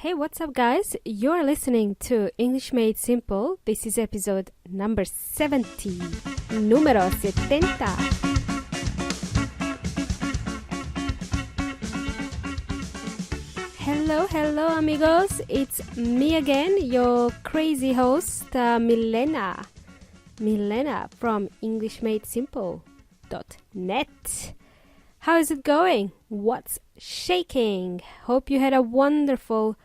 Hey, what's up, guys? You're listening to English Made Simple. This is episode number 70. Número 70. Hello, amigos. It's me again, your crazy host, Milena. Milena from EnglishMadeSimple.net. How is it going? What's shaking? Hope you had a wonderful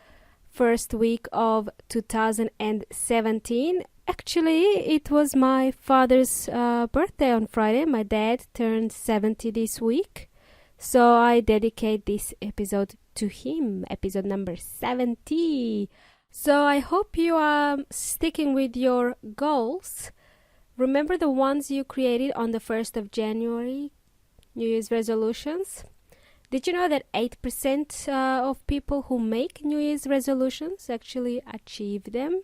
first week of 2017. Actually, it was my father's birthday on Friday. My dad turned 70 this week. So I dedicate this episode to him, episode number 70. So I hope you are sticking with your goals. Remember the ones you created on the 1st of January, New Year's resolutions? Did you know that 8% of people who make New Year's resolutions actually achieve them?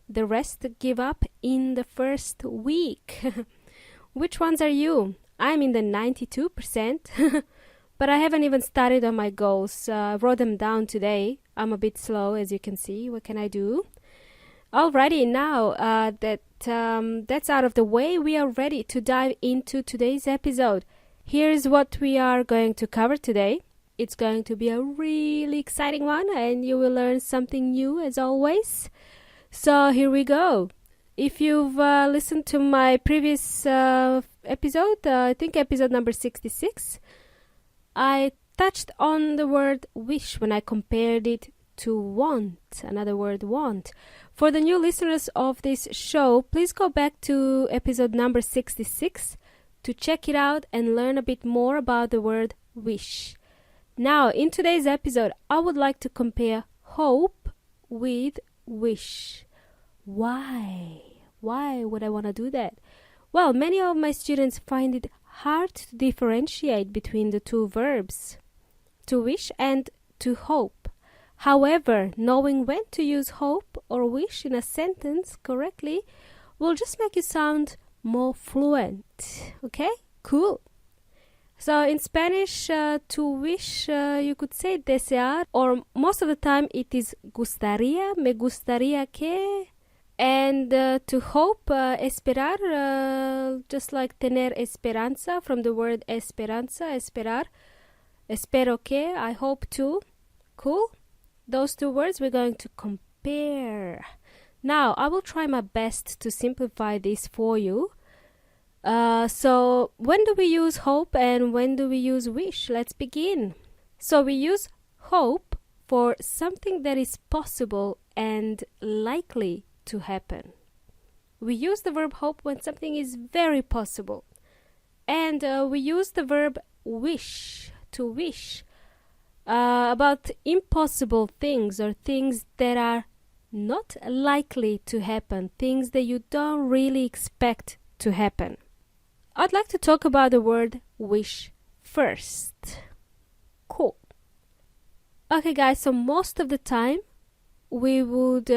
The rest give up in the first week. Which ones are you? I'm in the 92%. But I haven't even started on my goals. I wrote them down today. I'm a bit slow, as you can see. What can I do? Alrighty, now that's out of the way, we are ready to dive into today's episode. Here's what we are going to cover today. It's going to be a really exciting one, and you will learn something new as always. So here we go. If you've listened to my previous episode, I think episode number 66, I touched on the word wish when I compared it to want, another word want. For the new listeners of this show, please go back to episode number 66 to check it out and learn a bit more about the word wish. Now, in today's episode, I would like to compare hope with wish. Why? Why would I want to do that? Well, many of my students find it hard to differentiate between the two verbs, to wish and to hope. However, knowing when to use hope or wish in a sentence correctly will just make you sound more fluent. Okay? Cool. So in Spanish, to wish, you could say desear, or most of the time it is gustaría, me gustaría que. And to hope, esperar, just like tener esperanza, from the word esperanza, esperar. Espero que, I hope to. Cool? Those two words we're going to compare. Now, I will try my best to simplify this for you. So, when do we use hope and when do we use wish? Let's begin. So, we use hope for something that is possible and likely to happen. We use the verb hope when something is very possible. And we use the verb wish, to wish, about impossible things or things that are not likely to happen, things that you don't really expect to happen. I'd like to talk about the word wish first. Cool. Okay, guys, so most of the time we would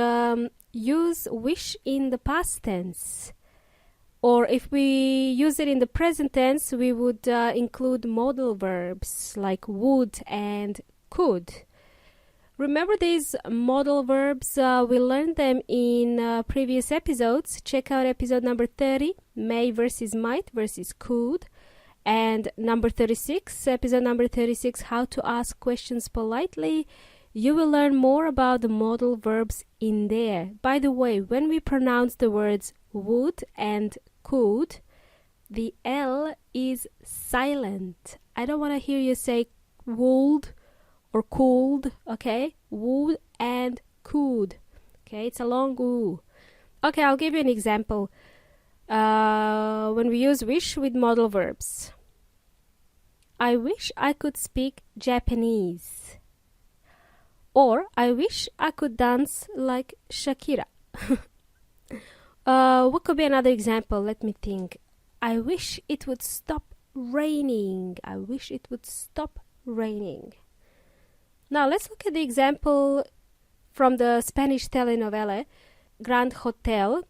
use wish in the past tense. Or if we use it in the present tense, we would include modal verbs like would and could. Remember these modal verbs? We learned them in previous episodes. Check out episode number 30, may versus might versus could. And number 36, episode number 36, how to ask questions politely. You will learn more about the modal verbs in there. By the way, when we pronounce the words would and could, the L is silent. I don't want to hear you say would or could, okay? Would and could. Okay, it's a long oo. Okay, I'll give you an example. When we use wish with modal verbs. I wish I could speak Japanese. Or, I wish I could dance like Shakira. What could be another example? Let me think. I wish it would stop raining. I wish it would stop raining. Now, let's look at the example from the Spanish telenovela, Grand Hotel.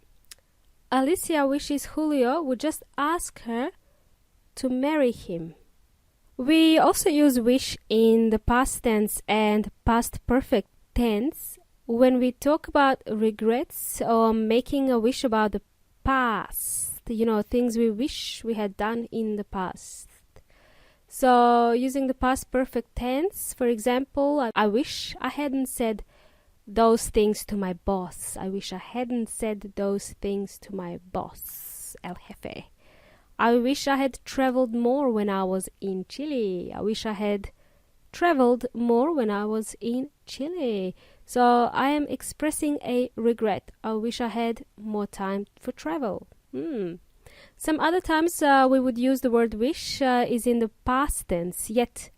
Alicia wishes Julio would just ask her to marry him. We also use wish in the past tense and past perfect tense when we talk about regrets or making a wish about the past, things we wish we had done in the past. So using the past perfect tense, for example, I wish I hadn't said those things to my boss. I wish I hadn't said those things to my boss, El Jefe. I wish I had traveled more when I was in Chile. I wish I had traveled more when I was in Chile. So I am expressing a regret. I wish I had more time for travel. Some other times we would use the word wish is in the past tense, yet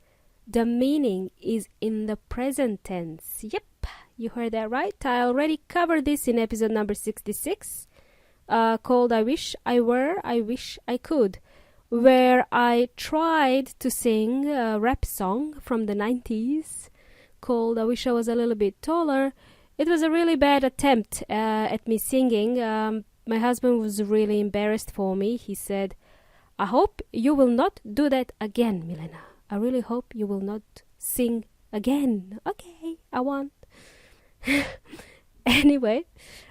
the meaning is in the present tense. Yep, you heard that right. I already covered this in episode number 66, called I Wish I Were, I Wish I Could, where I tried to sing a rap song from the 90s called I Wish I Was a Little Bit Taller. It was a really bad attempt at me singing. My husband was really embarrassed for me. He said, I hope you will not do that again, Milena. I really hope you will not sing again. Okay, I won't. Anyway,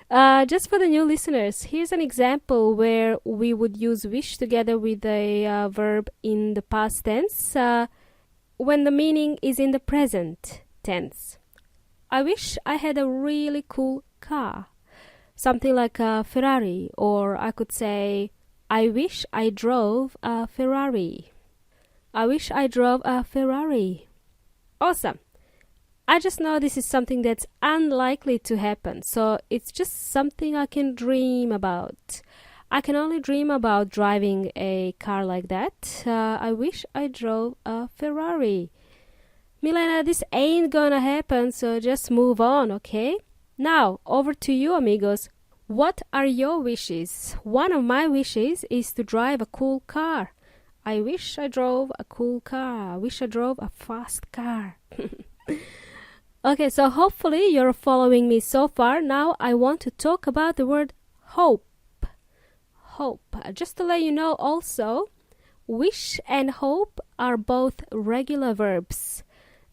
just for the new listeners, here's an example where we would use wish together with a verb in the past tense when the meaning is in the present tense. I wish I had a really cool car. Something like a Ferrari, or I could say, I wish I drove a Ferrari. I wish I drove a Ferrari. Awesome. I just know this is something that's unlikely to happen, so it's just something I can dream about. I can only dream about driving a car like that. I wish I drove a Ferrari. Milena, this ain't gonna happen, so just move on, okay? Now, over to you, amigos. What are your wishes? One of my wishes is to drive a cool car. I wish I drove a cool car. I wish I drove a fast car. Okay, so hopefully you're following me so far. Now I want to talk about the word hope. Hope. Just to let you know also, wish and hope are both regular verbs.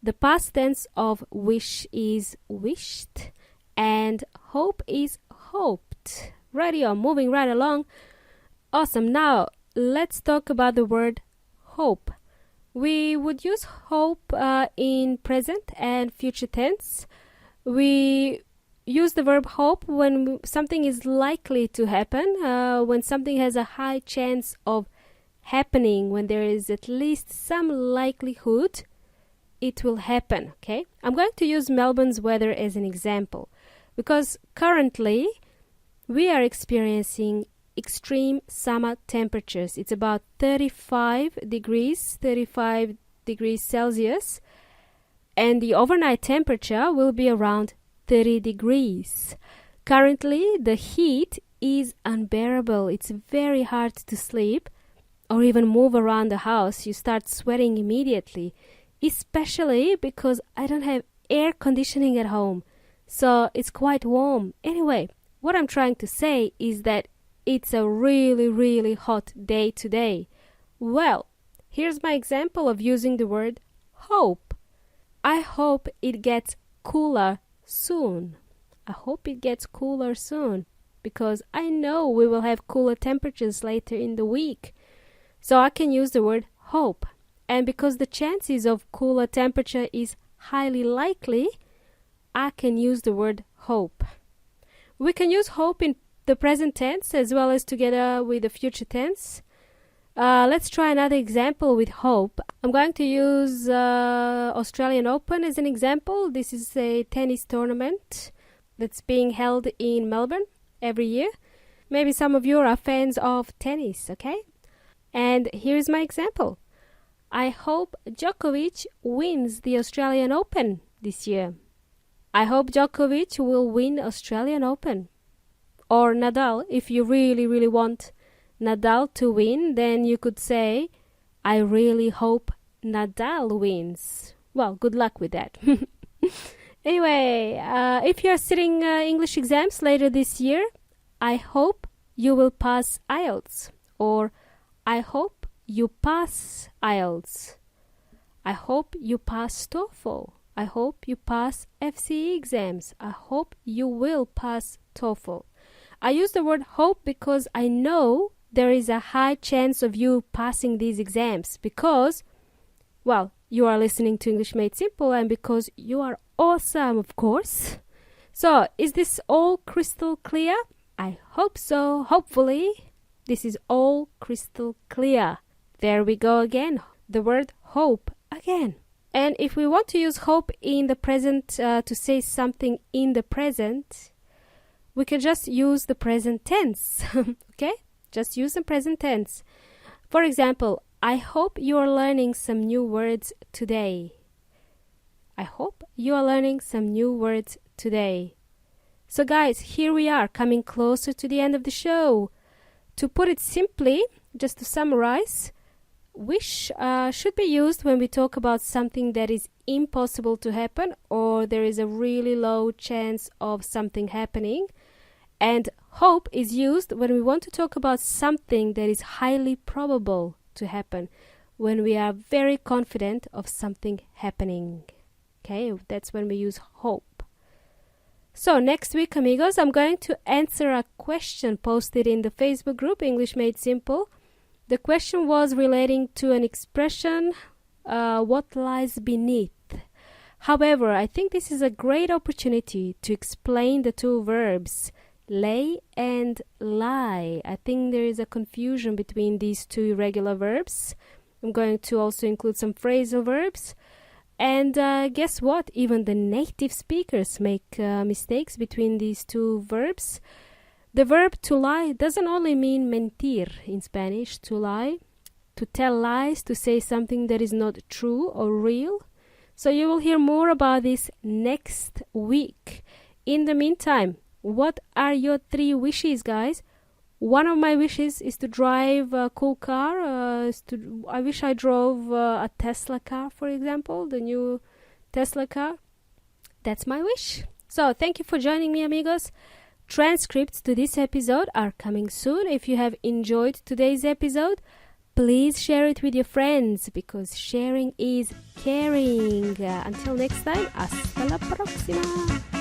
The past tense of wish is wished and hope is hoped. Righty on, moving right along. Awesome. Now, let's talk about the word hope. We would use hope in present and future tense. We use the verb hope when something is likely to happen, when something has a high chance of happening, when there is at least some likelihood it will happen, okay? I'm going to use Melbourne's weather as an example because currently we are experiencing extreme summer temperatures. It's about 35 degrees Celsius, and the overnight temperature will be around 30 degrees. Currently, the heat is unbearable. It's very hard to sleep or even move around the house. You start sweating immediately, especially because I don't have air conditioning at home, so it's quite warm. Anyway, what I'm trying to say is that it's a really, really hot day today. Well, here's my example of using the word hope. I hope it gets cooler soon. I hope it gets cooler soon because I know we will have cooler temperatures later in the week. So I can use the word hope. And because the chances of cooler temperature is highly likely, I can use the word hope. We can use hope in the present tense as well as together with the future tense. Let's try another example with hope. I'm going to use Australian Open as an example. This is a tennis tournament that's being held in Melbourne every year. Maybe some of you are fans of tennis, okay? And here's my example. I hope Djokovic wins the Australian Open this year. I hope Djokovic will win Australian Open. Or Nadal, if you really, really want Nadal to win, then you could say, I really hope Nadal wins. Well, good luck with that. Anyway, if you are sitting English exams later this year, I hope you will pass IELTS. Or I hope you pass IELTS. I hope you pass TOEFL. I hope you pass FCE exams. I hope you will pass TOEFL. I use the word hope because I know there is a high chance of you passing these exams because, well, you are listening to English Made Simple and because you are awesome, of course. So, is this all crystal clear? I hope so. Hopefully, this is all crystal clear. There we go again. The word hope again. And if we want to use hope in the present to say something in the present, we can just use the present tense. Okay? Just use the present tense. For example, I hope you are learning some new words today. I hope you are learning some new words today. So guys, here we are coming closer to the end of the show. To put it simply, just to summarize, wish should be used when we talk about something that is impossible to happen or there is a really low chance of something happening. And hope is used when we want to talk about something that is highly probable to happen, when we are very confident of something happening. Okay, that's when we use hope. So next week, amigos, I'm going to answer a question posted in the Facebook group English Made Simple. The question was relating to an expression, what lies beneath. However, I think this is a great opportunity to explain the two verbs, lay and lie. I think there is a confusion between these two irregular verbs. I'm going to also include some phrasal verbs. And guess what? Even the native speakers make mistakes between these two verbs. The verb to lie doesn't only mean mentir in Spanish, to lie, to tell lies, to say something that is not true or real. So you will hear more about this next week. In the meantime, what are your 3 wishes, guys? One of my wishes is to drive a cool car. I wish I drove a Tesla car, for example, the new Tesla car. That's my wish. So thank you for joining me, amigos. Transcripts to this episode are coming soon. If you have enjoyed today's episode, please share it with your friends because sharing is caring. Until next time, hasta la próxima.